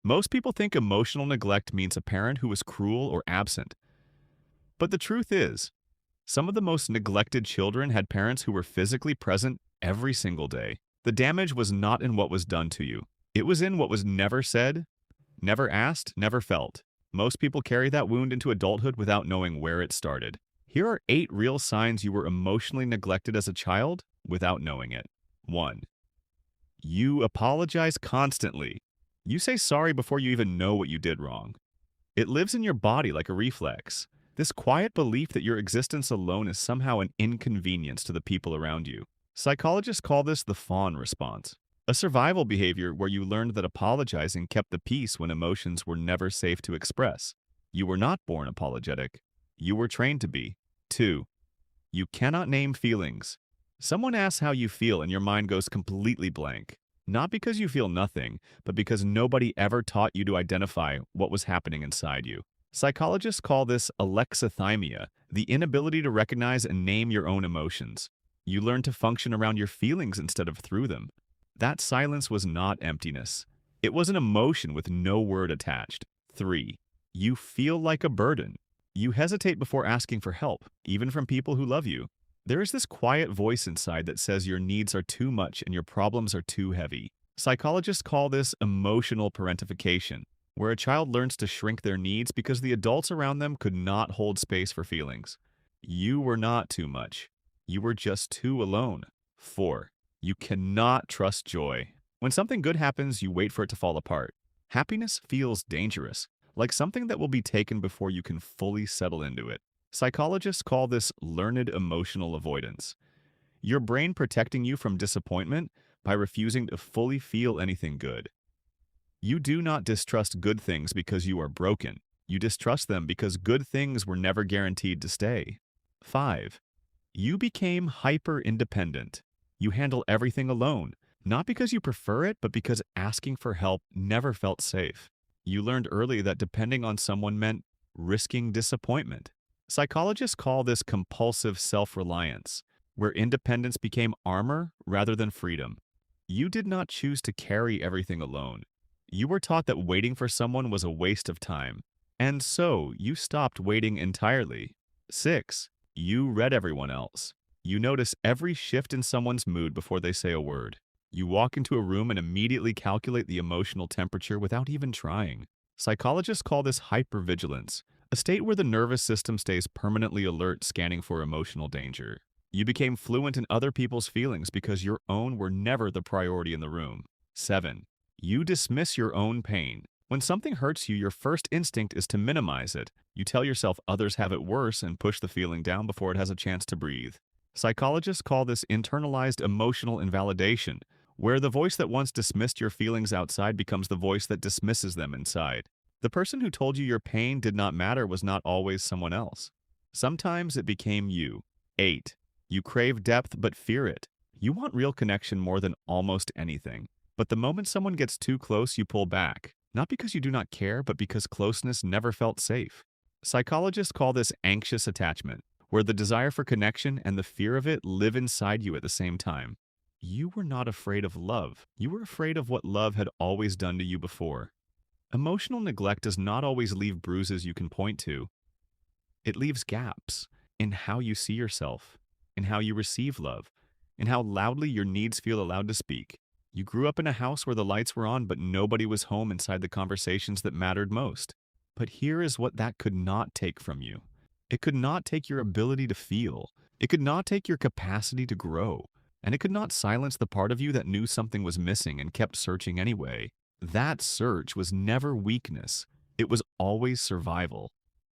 Most people think emotional neglect means a parent who is cruel or absent. But the truth is, some of the most neglected children had parents who were physically present every single day. The damage was not in what was done to you. It was in what was never said, never asked, never felt. Most people carry that wound into adulthood without knowing where it started. Here are 8 real signs you were emotionally neglected as a child without knowing it. 1. You apologize constantly. You say sorry before you even know what you did wrong. It lives in your body like a reflex. This quiet belief that your existence alone is somehow an inconvenience to the people around you. Psychologists call this the fawn response, a survival behavior where you learned that apologizing kept the peace when emotions were never safe to express. You were not born apologetic. You were trained to be. 2. You cannot name feelings. Someone asks how you feel and your mind goes completely blank. Not because you feel nothing, but because nobody ever taught you to identify what was happening inside you. Psychologists call this alexithymia, the inability to recognize and name your own emotions. You learn to function around your feelings instead of through them. That silence was not emptiness. It was an emotion with no word attached. 3. You feel like a burden. You hesitate before asking for help, even from people who love you. There is this quiet voice inside that says your needs are too much and your problems are too heavy. Psychologists call this emotional parentification, where a child learns to shrink their needs because the adults around them could not hold space for feelings. You were not too much. You were just too alone. 4. You cannot trust joy. When something good happens, you wait for it to fall apart. Happiness feels dangerous, like something that will be taken before you can fully settle into it. Psychologists call this learned emotional avoidance. Your brain protecting you from disappointment by refusing to fully feel anything good. You do not distrust good things because you are broken. You distrust them because good things were never guaranteed to stay. 5. You became hyper-independent. You handle everything alone, not because you prefer it, but because asking for help never felt safe. You learned early that depending on someone meant risking disappointment. Psychologists call this compulsive self-reliance, where independence became armor rather than freedom. You did not choose to carry everything alone. You were taught that waiting for someone was a waste of time, and so you stopped waiting entirely. 6. You read everyone else. You notice every shift in someone's mood before they say a word. You walk into a room and immediately calculate the emotional temperature without even trying. Psychologists call this hypervigilance, a state where the nervous system stays permanently alert, scanning for emotional danger. You became fluent in other people's feelings because your own were never the priority in the room. 7. You dismiss your own pain. When something hurts you, your first instinct is to minimize it. You tell yourself others have it worse and push the feeling down before it has a chance to breathe. Psychologists call this internalized emotional invalidation, where the voice that once dismissed your feelings outside becomes the voice that dismisses them inside. The person who told you your pain did not matter was not always someone else. Sometimes it became you. 8. You crave depth but fear it. You want real connection more than almost anything. But the moment someone gets too close, you pull back. Not because you do not care, but because closeness never felt safe. Psychologists call this anxious attachment, where the desire for connection and the fear of it live inside you at the same time. You were not afraid of love. You were afraid of what love had always done to you before. Emotional neglect does not always leave bruises you can point to. It leaves gaps in how you see yourself, in how you receive love, in how loudly your needs feel allowed to speak. You grew up in a house where the lights were on, but nobody was home inside the conversations that mattered most. But here is what that could not take from you. It could not take your ability to feel. It could not take your capacity to grow. And it could not silence the part of you that knew something was missing and kept searching anyway. That search was never weakness. It was always survival.